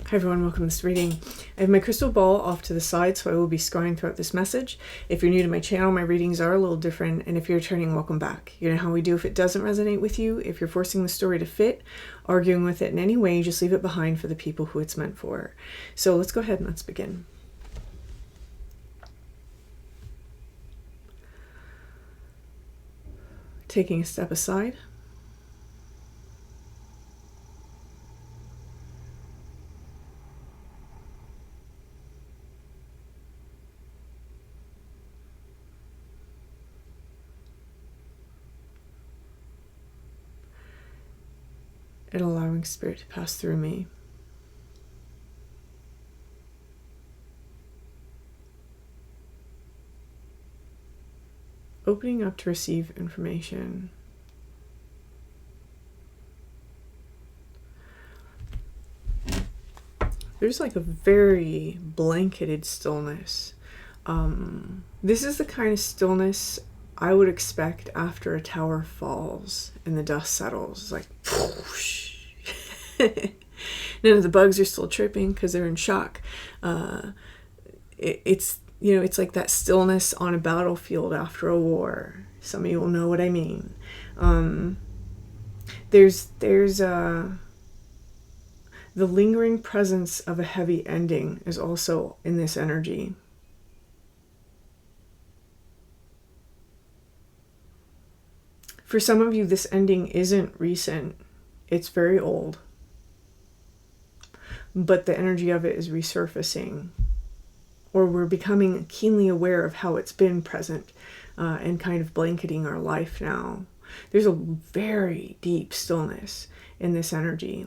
Hi everyone, welcome to this reading. I have my crystal ball off to the side, so I will be scrying throughout this message. If you're new to my channel, my readings are a little different, and if you're returning, welcome back. You know how we do if it doesn't resonate with you. If you're forcing the story to fit, arguing with it in any way, just leave it behind for the people who it's meant for. So let's go ahead and let's begin. Taking a step aside. And allowing spirit to pass through me. Opening up to receive information. There's like a very blanketed stillness. This is the kind of stillness I would expect after a tower falls and the dust settles. It's like whoosh. None of the bugs are still chirping because they're in shock. It's it's like that stillness on a battlefield after a war. Some of you will know what I mean. There's the lingering presence of a heavy ending is also in this energy. For some of you, this ending isn't recent. It's very old. But the energy of it is resurfacing. Or we're becoming keenly aware of how it's been present and kind of blanketing our life now. There's a very deep stillness in this energy.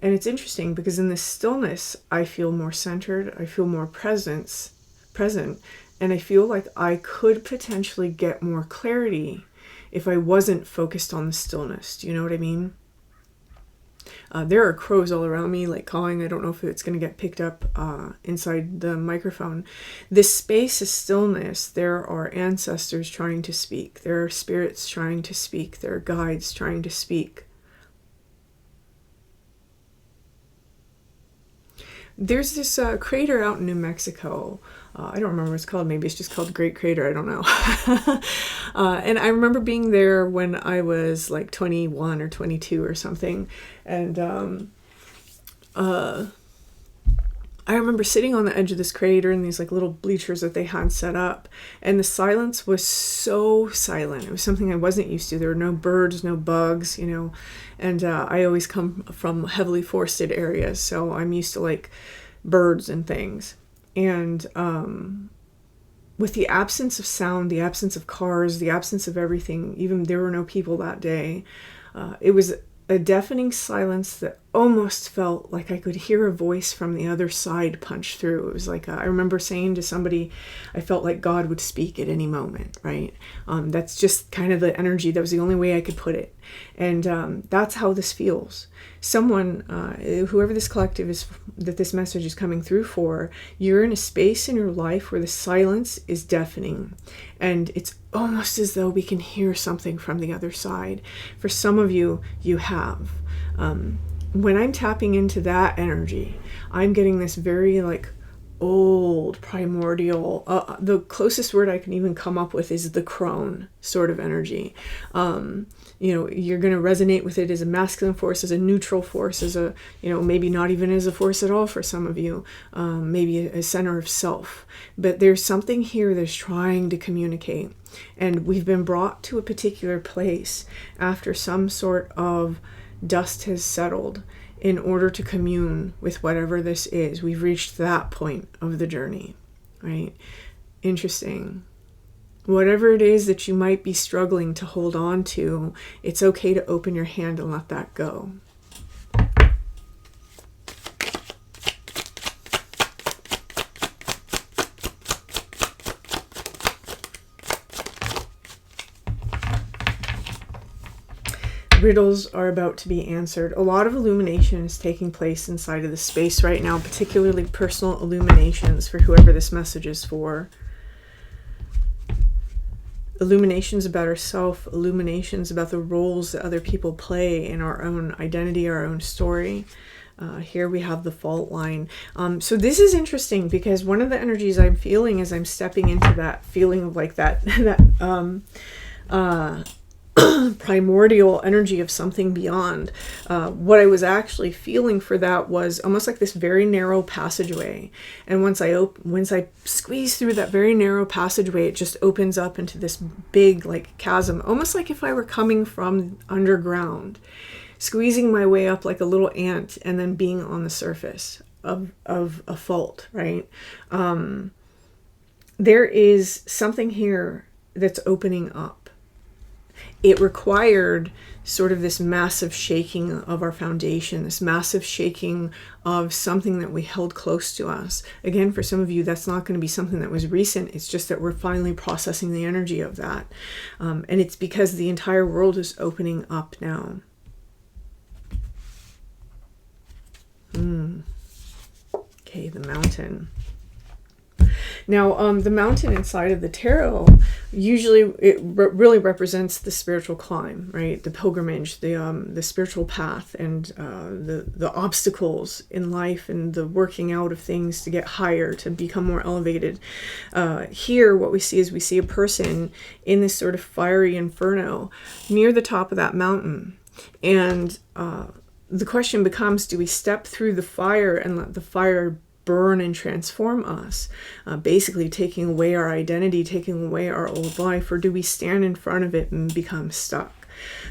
And it's interesting because in this stillness, I feel more centered. I feel more present. And I feel like I could potentially get more clarity if I wasn't focused on the stillness. Do you know what I mean? There are crows all around me, like cawing. I don't know if it's going to get picked up inside the microphone. This space is stillness. There are ancestors trying to speak. There are spirits trying to speak. There are guides trying to speak. There's this crater out in New Mexico. I don't remember what it's called. Maybe it's just called Great Crater. I don't know. And I remember being there when I was like 21 or 22 or something. And I remember sitting on the edge of this crater in these like little bleachers that they had set up. And the silence was so silent. It was something I wasn't used to. There were no birds, no bugs, And I always come from heavily forested areas. So I'm used to like birds and things. And with the absence of sound, the absence of cars, the absence of everything, even there were no people that day, it was a deafening silence that almost felt like I could hear a voice from the other side punch through. It was like, I remember saying to somebody, I felt like God would speak at any moment, right? That's just kind of the energy. That was the only way I could put it. And that's how this feels. Someone, whoever this collective is that this message is coming through for, you're in a space in your life where the silence is deafening. And it's almost as though we can hear something from the other side. For some of you, you have. When I'm tapping into that energy, I'm getting this very like old primordial, the closest word I can even come up with is the crone sort of energy. You're going to resonate with it as a masculine force, as a neutral force, as a, maybe not even as a force at all for some of you, maybe a center of self. But there's something here that's trying to communicate. And we've been brought to a particular place after some sort of dust has settled in order to commune with whatever this is. We've reached that point of the journey, right? Interesting. Whatever it is that you might be struggling to hold on to, it's okay to open your hand and let that go. Riddles are about to be answered. A lot of illumination is taking place inside of the space right now, particularly personal illuminations for whoever this message is for. Illuminations about ourselves, illuminations about the roles that other people play in our own identity, our own story. Here we have the fault line. So this is interesting because one of the energies I'm feeling as I'm stepping into that feeling of like that primordial energy of something beyond. What I was actually feeling for that was almost like this very narrow passageway. And once I squeeze through that very narrow passageway, it just opens up into this big like chasm, almost like if I were coming from underground, squeezing my way up like a little ant and then being on the surface of a fault, right? There is something here that's opening up. It required sort of this massive shaking of our foundation, this massive shaking of something that we held close to us. Again, for some of you, that's not going to be something that was recent. It's just that we're finally processing the energy of that. And it's because the entire world is opening up now. Okay, the mountain. Now, the mountain inside of the tarot, usually it really represents the spiritual climb, right? The pilgrimage, the spiritual path, and the obstacles in life, and the working out of things to get higher, to become more elevated. Here, what we see is we see a person in this sort of fiery inferno near the top of that mountain, and the question becomes, do we step through the fire and let the fire burn and transform us, basically taking away our identity, taking away our old life, or do we stand in front of it and become stuck?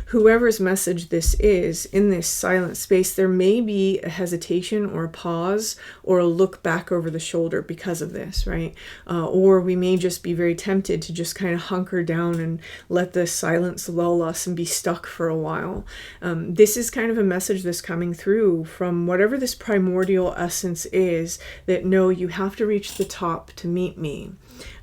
Whoever's message this is, in this silent space, there may be a hesitation or a pause or a look back over the shoulder because of this, right? Or we may just be very tempted to just kind of hunker down and let the silence lull us and be stuck for a while. This is kind of a message that's coming through from whatever this primordial essence is, that no, you have to reach the top to meet me.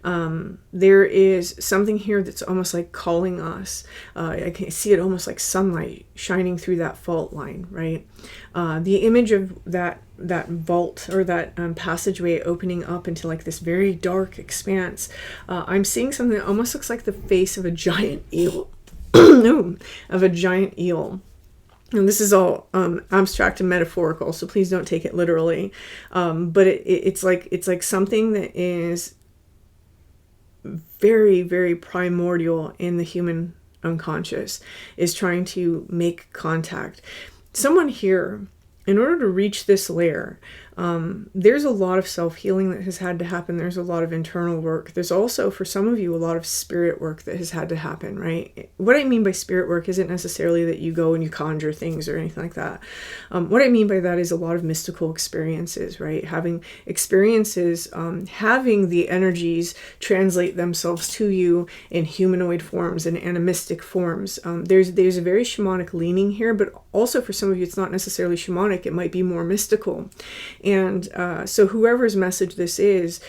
There is something here that's almost like calling us. I can see it almost like sunlight shining through that fault line, right? The image of that vault or that passageway opening up into like this very dark expanse. I'm seeing something that almost looks like the face of a giant eel. No, of a giant eel. And this is all abstract and metaphorical, so please don't take it literally. But it's like something that is very, very primordial in the human unconscious, is trying to make contact. Someone here, in order to reach this layer, there's a lot of self-healing that has had to happen. There's a lot of internal work. There's also, for some of you, a lot of spirit work that has had to happen, right? What I mean by spirit work isn't necessarily that you go and you conjure things or anything like that. What I mean by that is a lot of mystical experiences, right? Having experiences, having the energies translate themselves to you in humanoid forms and animistic forms. There's a very shamanic leaning here, but also for some of you, it's not necessarily shamanic. It might be more mystical. And so whoever's message this is,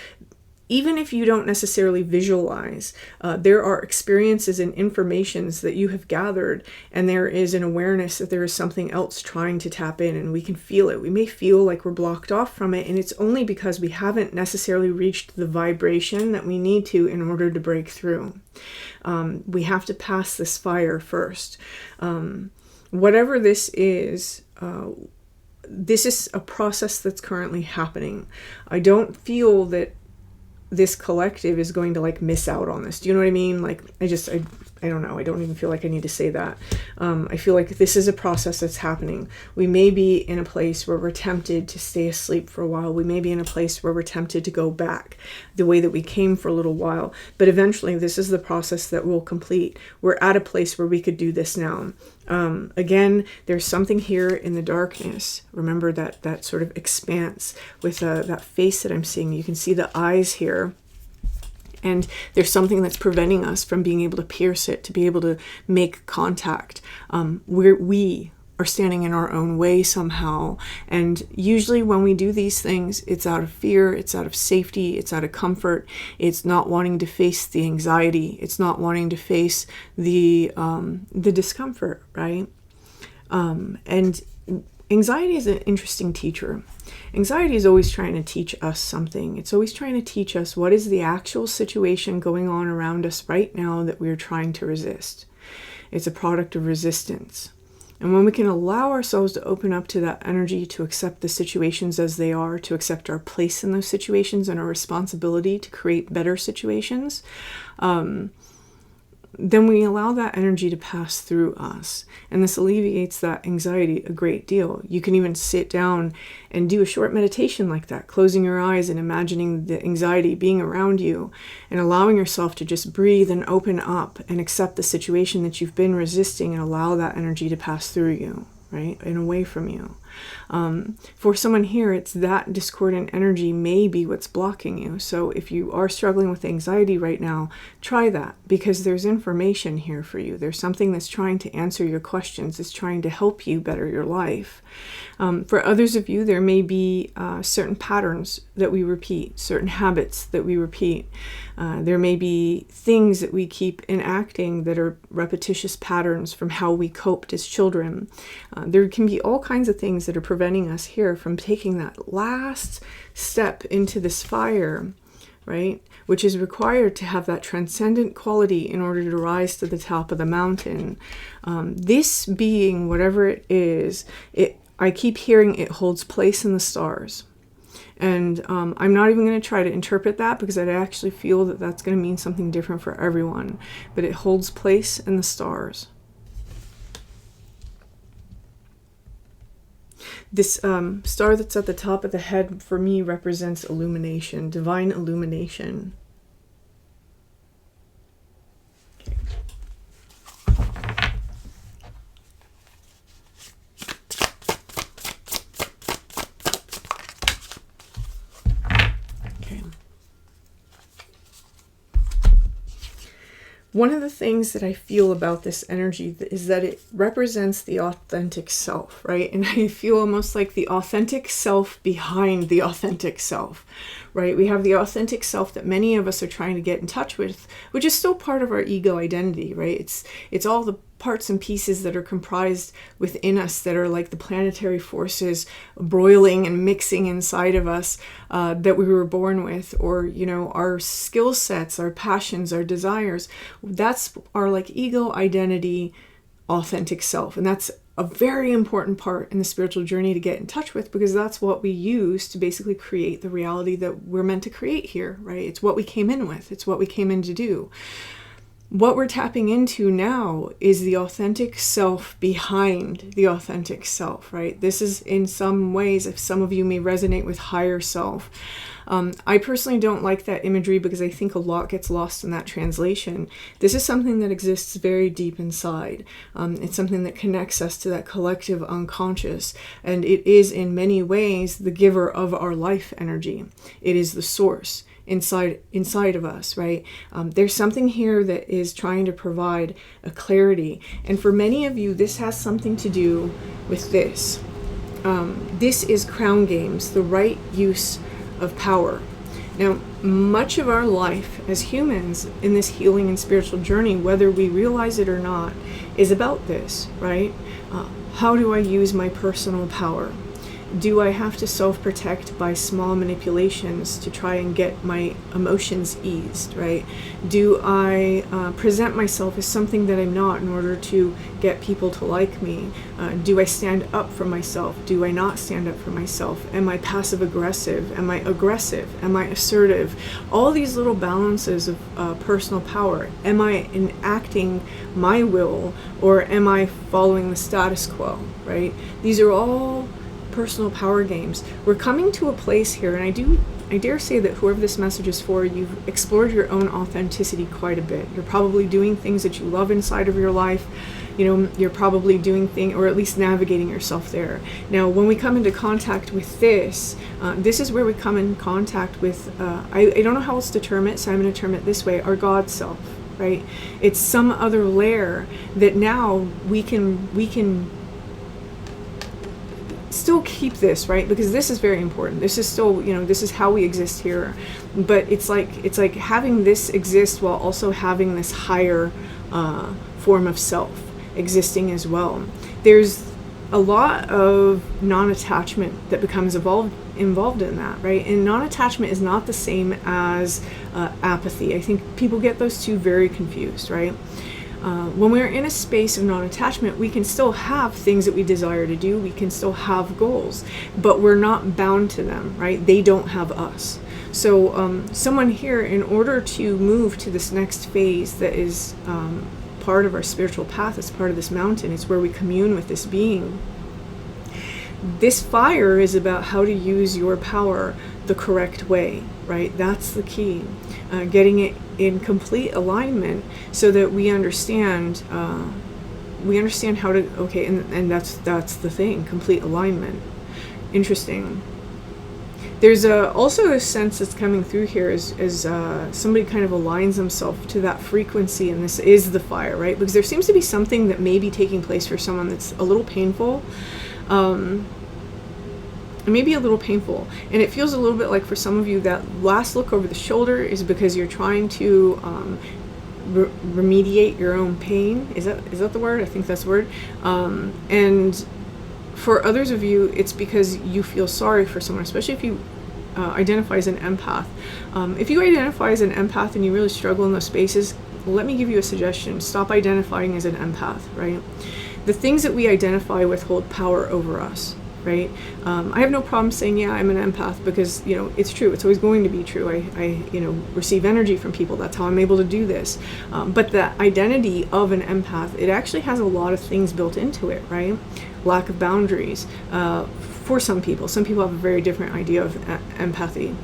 even if you don't necessarily visualize, there are experiences and informations that you have gathered, and there is an awareness that there is something else trying to tap in, and we can feel it. We may feel like we're blocked off from it, and it's only because we haven't necessarily reached the vibration that we need to in order to break through. We have to pass this fire first. Whatever this is a process that's currently happening. I don't feel that this collective is going to like miss out on this. Do you know what I mean? Like, I don't know. I don't even feel like I need to say that. I feel like this is a process that's happening. We may be in a place where we're tempted to stay asleep for a while. We may be in a place where we're tempted to go back the way that we came for a little while. But eventually, this is the process that we'll complete. We're at a place where we could do this now. Again, there's something here in the darkness. Remember that sort of expanse with that face that I'm seeing. You can see the eyes here. And there's something that's preventing us from being able to pierce it, to be able to make contact. We are standing in our own way somehow. And usually when we do these things, it's out of fear, it's out of safety, it's out of comfort. It's not wanting to face the anxiety. It's not wanting to face the discomfort, right? And anxiety is an interesting teacher. Anxiety is always trying to teach us something. It's always trying to teach us what is the actual situation going on around us right now that we're trying to resist. It's a product of resistance. And when we can allow ourselves to open up to that energy, to accept the situations as they are, to accept our place in those situations and our responsibility to create better situations, then we allow that energy to pass through us. And this alleviates that anxiety a great deal. You can even sit down and do a short meditation like that, closing your eyes and imagining the anxiety being around you and allowing yourself to just breathe and open up and accept the situation that you've been resisting and allow that energy to pass through you, right? And away from you. For someone here, it's that discordant energy may be what's blocking you. So if you are struggling with anxiety right now, try that, because there's information here for you. There's something that's trying to answer your questions. It's trying to help you better your life. For others of you, there may be certain patterns that we repeat, certain habits that we repeat. There may be things that we keep enacting that are repetitious patterns from how we coped as children. There can be all kinds of things that are preventing us here from taking that last step into this fire, right? Which is required to have that transcendent quality in order to rise to the top of the mountain. This being, whatever it is, I keep hearing it holds place in the stars. And I'm not even going to try to interpret that, because I actually feel that that's going to mean something different for everyone. But it holds place in the stars. This star that's at the top of the head for me represents illumination, divine illumination. One of the things that I feel about this energy is that it represents the authentic self, right? And I feel almost like the authentic self behind the authentic self, right? We have the authentic self that many of us are trying to get in touch with, which is still part of our ego identity, right? It's all the parts and pieces that are comprised within us that are like the planetary forces broiling and mixing inside of us that we were born with, or, you know, our skill sets, our passions, our desires. That's our like ego identity, authentic self. And that's a very important part in the spiritual journey to get in touch with, because that's what we use to basically create the reality that we're meant to create here, right? It's what we came in with. It's what we came in to do. What we're tapping into now is the authentic self behind the authentic self, right? This is in some ways, if some of you may resonate with higher self. I personally don't like that imagery because I think a lot gets lost in that translation. This is something that exists very deep inside. It's something that connects us to that collective unconscious, and it is in many ways the giver of our life energy. It is the source inside of us, right? There's something here that is trying to provide a clarity, and for many of you this has something to do with this. This is crown games, the right use of power. Now, much of our life as humans in this healing and spiritual journey, whether we realize it or not, is about this, right? How do I use my personal power? Do I have to self-protect by small manipulations to try and get my emotions eased, right? Do I present myself as something that I'm not in order to get people to like me? Do I stand up for myself? Do I not stand up for myself? Am I passive-aggressive? Am I aggressive? Am I assertive? All these little balances of personal power. Am I enacting my will, or am I following the status quo, right? These are all personal power games. We're coming to a place here, and I dare say that whoever this message is for, you've explored your own authenticity quite a bit. You're probably doing things that you love inside of your life. You know, you're probably doing things, or at least navigating yourself there. Now, when we come into contact with this, this is where we come in contact with, I don't know how else to term it, so I'm going to term it this way, our God self, right? It's some other layer that now we can still keep this, right? Because this is very important. This is still, you know, this is how we exist here. But it's like having this exist while also having this higher form of self existing as well. There's a lot of non-attachment that becomes involved in that, right? And non-attachment is not the same as apathy. I think people get those two very confused, right? When we're in a space of non-attachment, we can still have things that we desire to do. We can still have goals, but we're not bound to them, right? They don't have us. So someone here, in order to move to this next phase that is part of our spiritual path, it's part of this mountain, it's where we commune with this being. This fire is about how to use your power the correct way, right? That's the key. Getting it in complete alignment so that we understand how to, okay, and that's the thing, complete alignment. Interesting. There's also a sense that's coming through here as somebody kind of aligns themselves to that frequency, and this is the fire, right? Because there seems to be something that may be taking place for someone that's a little painful. It may be a little painful, and it feels a little bit like for some of you that last look over the shoulder is because you're trying to remediate your own pain. Is that the word? I think that's the word. And for others of you, it's because you feel sorry for someone, especially if you identify as an empath. If you identify as an empath and you really struggle in those spaces, let me give you a suggestion. Stop identifying as an empath, right? The things that we identify with hold power over us. Right? I have no problem saying, yeah, I'm an empath, because, you know, it's true. It's always going to be true. I you know, receive energy from people. That's how I'm able to do this. But the identity of an empath, it actually has a lot of things built into it, right? Lack of boundaries. For some people have a very different idea of empathy,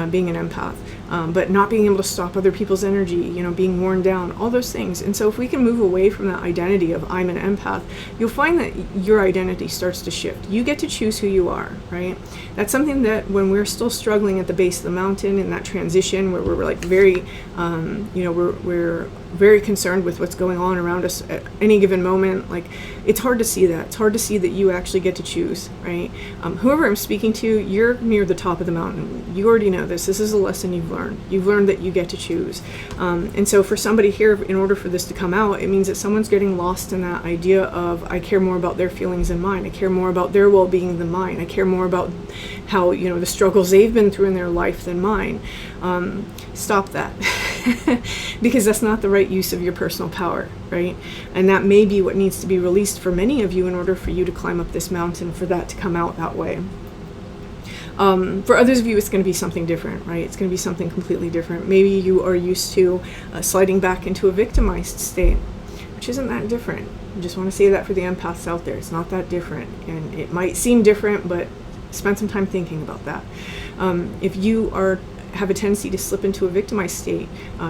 being an empath. But not being able to stop other people's energy, you know, being worn down, all those things. And so if we can move away from that identity of I'm an empath, you'll find that your identity starts to shift. You get to choose who you are, right? That's something that when we're still struggling at the base of the mountain in that transition where we're like very, you know, we're very concerned with what's going on around us at any given moment, like it's hard to see that. It's hard to see that you actually get to choose, right? Whoever I'm speaking to, you're near the top of the mountain. You already know this. This is a lesson you've learned. You've learned that you get to choose. And so for somebody here, in order for this to come out, it means that someone's getting lost in that idea of I care more about their feelings than mine. I care more about their well-being than mine. I care more about how, you know, the struggles they've been through in their life than mine. Stop that. Because that's not the right use of your personal power, right? And that may be what needs to be released for many of you in order for you to climb up this mountain, for that to come out that way. For others of you, it's going to be something different, right? It's going to be something completely different. Maybe you are used to sliding back into a victimized state, which isn't that different. I just want to say that for the empaths out there. It's not that different. And it might seem different, but spend some time thinking about that. If you have a tendency to slip into a victimized state,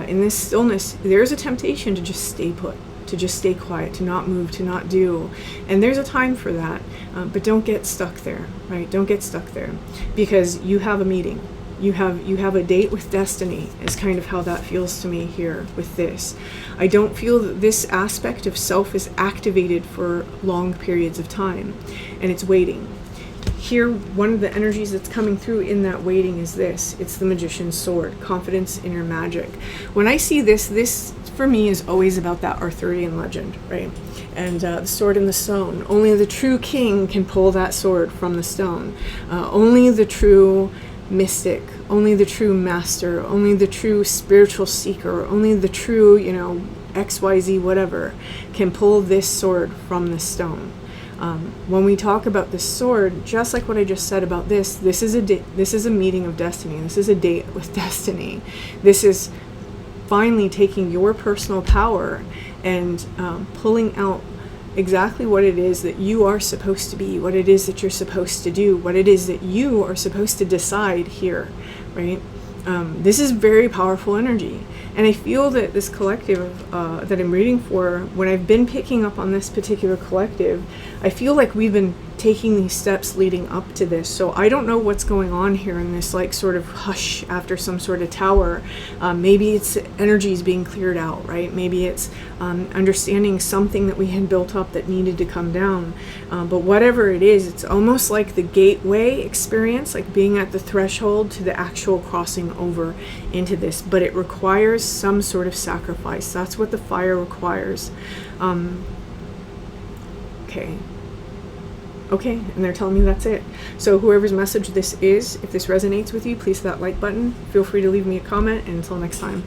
in this stillness, there's a temptation to just stay put, to just stay quiet, to not move, to not do. And there's a time for that, but don't get stuck there, right? Don't get stuck there, because you have a meeting. You have a date with destiny, is kind of how that feels to me here with this. I don't feel that this aspect of self is activated for long periods of time, and it's waiting. Here, one of the energies that's coming through in that waiting is this. It's the Magician's Sword, confidence in your magic. When I see this for me is always about that Arthurian legend, right? And the sword in the stone. Only the true king can pull that sword from the stone. Only the true mystic, only the true master, only the true spiritual seeker, only the true, you know, XYZ whatever can pull this sword from the stone. When we talk about this sword, just like what I just said about this is a meeting of destiny. This is a date with destiny. This is finally taking your personal power and pulling out exactly what it is that you are supposed to be, what it is that you're supposed to do, what it is that you are supposed to decide here, right? This is very powerful energy. And I feel that this collective that I'm reading for, when I've been picking up on this particular collective, I feel like we've been taking these steps leading up to this. So I don't know what's going on here in this like sort of hush after some sort of tower. Maybe it's energies being cleared out, right? Maybe it's understanding something that we had built up that needed to come down. But whatever it is, it's almost like the gateway experience, like being at the threshold to the actual crossing over into this. But it requires some sort of sacrifice. That's what the fire requires. Okay, and they're telling me that's it. So whoever's message this is, if this resonates with you, please hit that like button. Feel free to leave me a comment, and until next time.